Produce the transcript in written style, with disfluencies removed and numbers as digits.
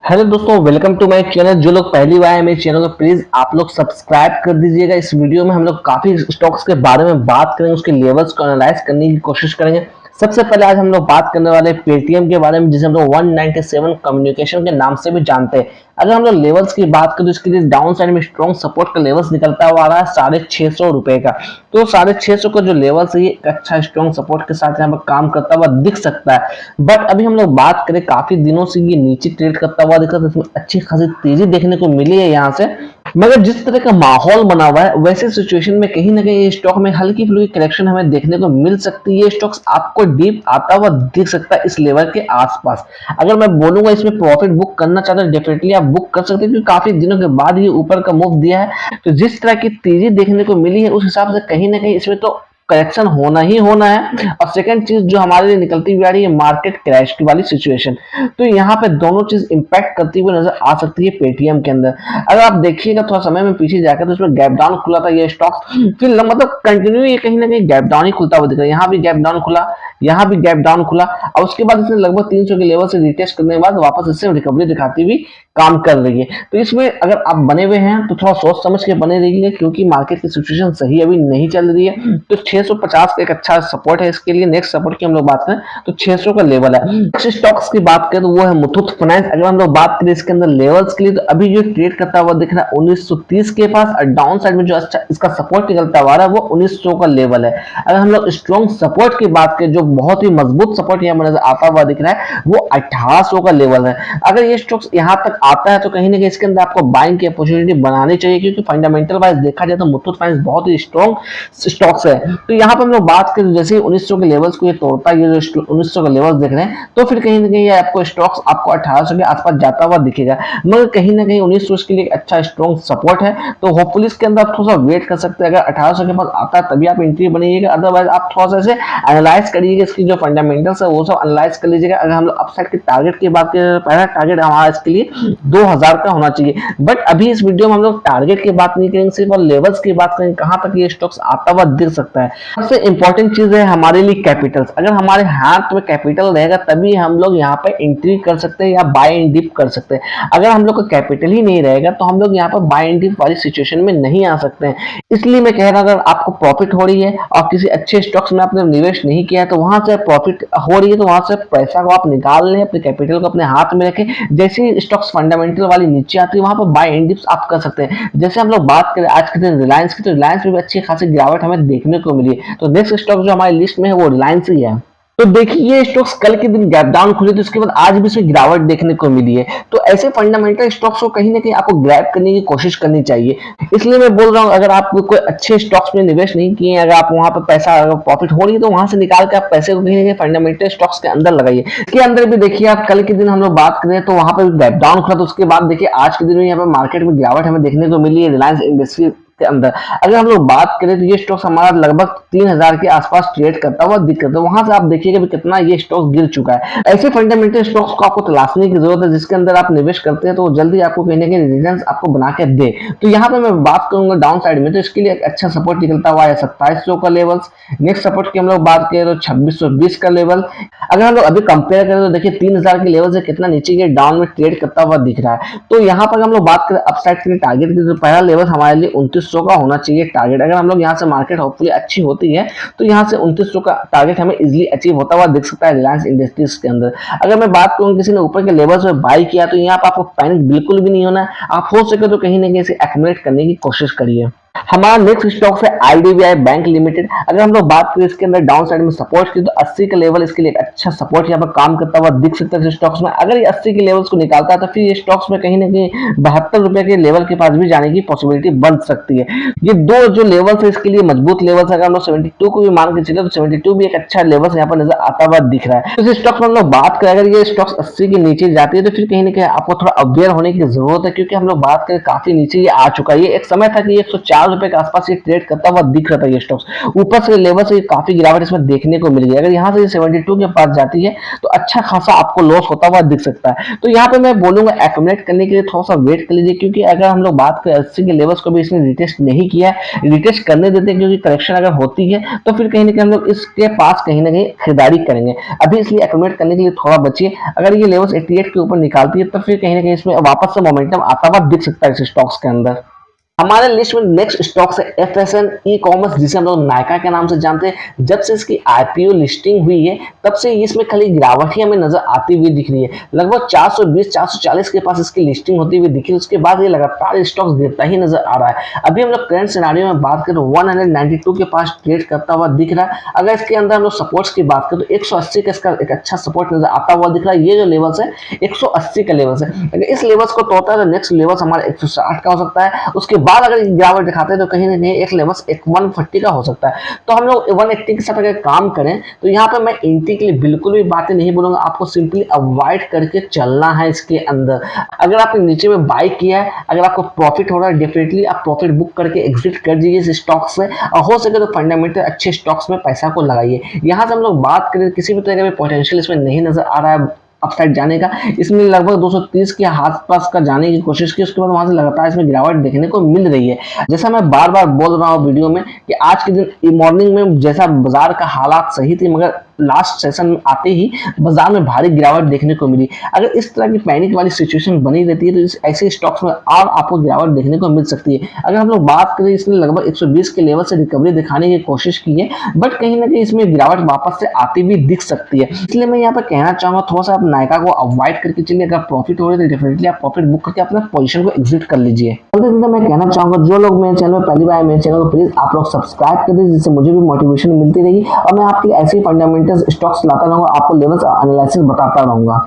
Hello दोस्तों, welcome to my channel. जो लोग पहली बार है मेरे चैनल को प्लीज आप लोग सब्सक्राइब कर दीजिएगा। इस वीडियो में हम लोग काफी स्टॉक्स के बारे में बात करेंगे, उसके लेवल्स को एनालाइज करने की कोशिश करेंगे। सबसे पहले आज हम लोग बात करने वाले हैं पेटीएम के बारे में, जिसे हम लोग 197 कम्युनिकेशन के नाम से भी जानते हैं। अगर हम लोग लेवल्स की बात करें तो इसके लिए डाउन साइड में स्ट्रॉन्ग सपोर्ट का लेवल्स निकलता हुआ आ रहा है 650 रुपए का। तो 650 का जो लेवल्स है ये एक अच्छा स्ट्रॉन्ग सपोर्ट के साथ यहाँ पर काम करता हुआ दिख सकता है। बट अभी हम लोग बात करें, काफी दिनों से ये नीचे ट्रेड करता हुआ दिख रहा है, इसमें अच्छी खासी तेजी देखने को मिली है यहाँ से। मगर जिस तरह का माहौल बना हुआ है वैसे सिचुएशन में कहीं ना कहीं स्टॉक में हल्की फुल्की करेक्शन हमें देखने को मिल सकती है। स्टॉक्स आपको डीप आता हुआ दिख सकता है इस लेवल के आसपास। अगर मैं बोलूंगा इसमें प्रॉफिट बुक करना चाहते हैं, डेफिनेटली आप बुक कर सकते हैं, क्योंकि काफी दिनों के बाद ये ऊपर का मूव दिया है। तो जिस तरह की तेजी देखने को मिली है उस हिसाब से कहीं ना कहीं इसमें तो करेक्शन होना ही होना है। और सेकंड चीज जो हमारे लिए निकलती हुई आ रही है, मार्केट क्रैश की वाली सिचुएशन। तो यहाँ पे दोनों चीज इंपैक्ट करती हुई नजर आ सकती है पेटीएम के अंदर। अगर आप देखिएगा थोड़ा समय में पीछे जाकर, तो इसमें गैप डाउन खुला था ये स्टॉक, फिर मतलब कंटिन्यू ये कहीं ना कहीं गैप डाउन ही खुलता हुआ दिख रहा है। यहाँ भी गैप डाउन खुला, यहाँ भी गैप डाउन खुला, और उसके बाद इसने लगभग 300 के लेवल से रिटेस्ट करने के बाद वापस इससे रिकवरी दिखाती हुई काम कर रही है। तो इसमें अगर आप बने हुए हैं तो थोड़ा सोच समझ के बने रहिएगा, क्योंकि मार्केट की सिचुएशन सही अभी नहीं चल रही है। तो 650 का एक अच्छा सपोर्ट है इसके लिए। नेक्स्ट सपोर्ट की हम लोग बात करें तो 600 का लेवल है। नेक्स्ट स्टॉक्स की बात करें तो वो है मुथूट फाइनेंस। अगर हम लोग बात करें इसके अंदर लेवल्स के लिए, तो अभी जो ट्रेड करता हुआ दिख रहा है 1930 के पास, और डाउन साइड में जो अच्छा इसका सपोर्ट निकलता हुआ रहा है वो 1900 का लेवल है। अगर हम लोग स्ट्रॉन्ग सपोर्ट की बात करें, जो बहुत ही मजबूत सपोर्ट यहाँ नजर आता हुआ दिख रहा है, वो 1800 का लेवल है। अगर ये स्टॉक्स यहाँ तक आता है तो कहीं ना कहीं इसके अंदर आपको बाइंग की अपॉर्चुनिटी बनानी चाहिए, क्योंकि फंडामेंटल वाइज देखा जाए तो मुथूट फाइनेंस बहुत ही स्ट्रॉन्ग स्टॉक्स है। तो यहाँ पर हम लोग बात करें, जैसे 1900 के लेवल्स को ये तोड़ता है, ये जो 1900 के लेवल्स देख रहे हैं, तो फिर कहीं ना कहीं आपको स्टॉक्स आपको 1800 के आसपास जाता हुआ दिखेगा। मगर कहीं ना कहीं 1900 के लिए अच्छा स्ट्रॉन्ग सपोर्ट है। तो होपफुली इसके अंदर आप थोड़ा सा वेट कर सकते हैं। अगर 1800 के पास आता है तभी आप एंट्री बनेगा, अदरवाइज आप थोड़ा सा इसे एनालाइज करिएगा, इसकी जो फंडामेंटल्स है वो सब एनालाइज कर लीजिएगा। अगर हम लोग अपसाइड के टारगेट की बात करें, पहला टारगेट हमारा इसके लिए 2000 का होना चाहिए। बट अभी इस वीडियो में हम लोग टारगेट की बात नहीं करेंगे, सिर्फ और लेवल्स की बात करेंगे, कहां तक ये स्टॉक्स आता हुआ दिख सकता है। सबसे इंपॉर्टेंट चीज है हमारे लिए कैपिटल्स। अगर हमारे हाथ में कैपिटल रहेगा तभी हम लोग यहाँ पे एंट्री कर सकते हैं या बाय एंड डिप कर सकते हैं। अगर हम लोग का कैपिटल ही नहीं रहेगा तो हम लोग यहाँ पर बाय एंड डिप वाली सिचुएशन में नहीं आ सकते हैं। इसलिए मैं कह रहा हूं, अगर आपको प्रॉफिट हो रही है और किसी अच्छे स्टॉक्स में आपने निवेश नहीं किया है, तो वहां से प्रॉफिट हो रही है तो वहां से पैसा को आप निकाल लें, अपने कैपिटल को अपने हाथ में रखें। जैसे ही स्टॉक्स फंडामेंटल वाली नीचे आती है वहां पर बाय एंड डिप्स आप कर सकते हैं। जैसे हम लोग बात करें आज के दिन रिलायंस की, तो रिलायंस में भी अच्छी खासी गिरावट हमें देखने को मिली है। तो नेक्स्ट स्टॉक जो हमारी लिस्ट में है वो रिलायंस ही है। तो देखिए ये स्टॉक्स कल के दिन गैप डाउन खुले, तो उसके बाद आज भी इसमें गिरावट देखने को मिली है। तो ऐसे फंडामेंटल स्टॉक्स को कहीं ना कहीं आपको ग्रैब करने की कोशिश करनी चाहिए। इसलिए मैं बोल रहा हूँ, अगर आप कोई अच्छे स्टॉक्स में निवेश नहीं किए, अगर आप वहां पर पैसा अगर प्रॉफिट हो रही है तो वहां से निकाल के आप पैसे को कहीं ना कहीं फंडामेंटल स्टॉक्स के अंदर लगाइए। इसके अंदर भी देखिए, आप कल के दिन हम लोग बात करें तो वहां पर गैप डाउन खुला, तो उसके बाद देखिए आज के दिन में यहाँ पर मार्केट में गिरावट हमें देखने को मिली है रिलायंस इंडस्ट्री के अंदर। अगर हम लोग बात करें तो ये स्टॉक्स हमारा लगभग 3000 के आसपास ट्रेड करता हुआ दिख रहा है। वहां से आप देखिएगा भी कितना ये स्टॉक गिर चुका है। ऐसे फंडामेंटल स्टॉक्स को आपको तलाशने की जरूरत है, जिसके अंदर आप निवेश करते हैं तो जल्दी आपको कहीं ना कहीं रिटर्न आपको बना के दे। तो यहाँ पे मैं बात करूंगा डाउन साइड में, तो इसके लिए एक अच्छा सपोर्ट निकलता हुआ है 2700 का लेवल। नेक्स्ट सपोर्ट की हम लोग बात करें तो 2620 का लेवल। अगर हम लोग अभी कंपेयर करें तो देखिए 3000 के लेवल से कितना नीचे ये डाउन में ट्रेड करता हुआ दिख रहा है। तो यहाँ पर हम लोग बात करें अपसाइड के लिए टारगेट की, तो पहला लेवल हमारे लिए 2900 का होना चाहिए टारगेट। अगर हम लोग यहाँ से मार्केट होपफुली अच्छी होती है तो यहाँ से 2900 का टारगेट हमें इजीली अचीव होता हुआ दिख सकता है रिलायंस इंडस्ट्रीज के अंदर। अगर मैं बात करूँ किसी ने ऊपर के लेवल्स में बाई किया, तो यहाँ पर आपको पैनिक बिल्कुल भी नहीं होना है। आप हो सके तो कहीं ना कहीं इसे एक्यूमुलेट करने की कोशिश करिए। हमारा नेक्स्ट स्टॉक है आईडीबीआई बैंक लिमिटेड। अगर हम लोग बात करें इसके अंदर डाउन साइड में सपोर्ट की, तो 80 का लेवल इसके लिए एक अच्छा सपोर्ट यहाँ पर काम करता हुआ दिख सकता है स्टॉक्स में। अगर ये 80 के लेवल्स को निकालता है तो फिर ये स्टॉक्स में कहीं ना कहीं 72 रुपए के लेवल के पास भी जाने की पॉसिबिलिटी बन सकती है। ये दो जो लेवल्स है इसके लिए मजबूत लेवल्स है। अगर हम लोग 72 को भी मान के चले तो 72 भी एक अच्छा लेवल यहाँ पर नजर आता हुआ दिख रहा है। तो इस स्टॉक्स में हम लोग बात करें, अगर ये स्टॉक्स 80 के नीचे जाती है तो फिर कहीं ना कहीं आपको थोड़ा अवेयर होने की जरूरत है, क्योंकि हम लोग बात करें काफी नीचे ये आ चुका है। ये एक समय था कि 104 ₹4 के आसपास ये ट्रेड करता हुआ दिख रहा था ये स्टॉक्स। ऊपर से लेवल से काफी गिरावट इसमें देखने को मिल गई। अगर यहाँ से 72 के पास जाती है तो अच्छा खासा आपको लॉस होता हुआ दिख सकता है। तो यहाँ पे मैं बोलूंगा एक्यूमुलेट करने के लिए थोड़ा सा वेट कर लीजिए, क्योंकि अगर हम लोग बात करें 80 के लेवल्स को भी इसने रिटेस्ट नहीं किया है, रिटेस्ट करने देते हैं, क्योंकि करेक्शन अगर होती है तो फिर कहीं ना कहीं हम लोग इसके पास कहीं ना कहीं खरीदारी करेंगे। अभी इसलिए एक्यूमुलेट करने के लिए थोड़ा बचिए। अगर ये लेवल्स 88 के ऊपर निकालती है तो फिर कहीं ना कहीं इसमें वापस से मोमेंटम आता हुआ दिख सकता है इस स्टॉक्स के अंदर। हमारे लिस्ट में नेक्स्ट स्टॉक्स है एफएसएन ई कॉमर्स, जिसे हम लोग नायका के नाम से जानते हैं। जब से इसकी आईपीओ लिस्टिंग हुई है तब से इसमें खाली गिरावट ही हमें नजर आती हुई दिख रही है। लगभग 420-440 के पास इसकी लिस्टिंग होती हुई दिखी, उसके बाद ये लगातार स्टॉक्स गिरता ही नजर आ रहा है। अभी हम लोग करंट सिनेरियो में बात करें तो 192 के पास ट्रेड करता हुआ दिख रहा है। अगर इसके अंदर हम लोग सपोर्ट्स की बात करें तो 180 का इसका एक अच्छा सपोर्ट नजर आता हुआ दिख रहा है। ये जो लेवल्स है 180 का लेवल्स है। अगर इस लेवल्स को तोड़ता है तो नेक्स्ट लेवल्स हमारा 160 का हो सकता है। उसके बाद अगर गिरावट दिखाते हैं तो कहीं ना कहीं एक लेवल 140 का हो सकता है। तो हम लोग 180 के साथ अगर काम करें तो यहाँ पे मैं एंट्री के लिए बिल्कुल भी बातें नहीं बोलूंगा, आपको सिंपली अवॉइड करके चलना है इसके अंदर। अगर आपने नीचे में बाय किया है, अगर आपको प्रॉफिट हो रहा है, डेफिनेटली आप प्रॉफिट बुक करके एग्जिट कर दीजिए इस स्टॉक से, और हो सके तो फंडामेंटल अच्छे स्टॉक्स में पैसा को लगाइए। यहाँ से हम लोग बात करें किसी भी तरह का पोटेंशियल इसमें नहीं नजर आ रहा है अपसाइड जाने का। इसमें लगभग 230 के आसपास का जाने की कोशिश की, उसके बाद वहां से लगातार इसमें गिरावट देखने को मिल रही है। जैसा मैं बार बार बोल रहा हूँ वीडियो में कि आज के दिन मॉर्निंग में जैसा बाजार का हालात सही थी, मगर लास्ट सेशन में आते ही बाजार में भारी गिरावट देखने को मिली। अगर इस तरह की पैनिक वाली सिचुएशन बनी रहती है तो ऐसे स्टॉक्स में और आपको गिरावट देखने को मिल सकती है। अगर हम लोग बात करें, इसने लगभग 120 के लेवल से रिकवरी दिखाने की कोशिश की है, बट कहीं ना कहीं इसमें गिरावट वापस से आती हुई दिख सकती है। इसलिए मैं यहाँ पर कहना चाहूंगा थोड़ा सा आप नायका को अवॉइड करके चलिए। अगर प्रॉफिट हो रही है तो डेफिनेटली आप प्रॉफिट बुक करके अपना पोजीशन को एग्जिट कर लीजिए। मैं कहना चाहूंगा जो लोग मेरे चैनल में पहली बार मेरे चैनल को प्लीज आप लोग सब्सक्राइब कर दीजिए, जिससे मुझे भी मोटिवेशन मिलती रहेगी और मैं आपकी ऐसी फंडामेंटल स्टॉक्स लाता रहूंगा, आपको लेवल्स एनालिसिस बताता रहूंगा।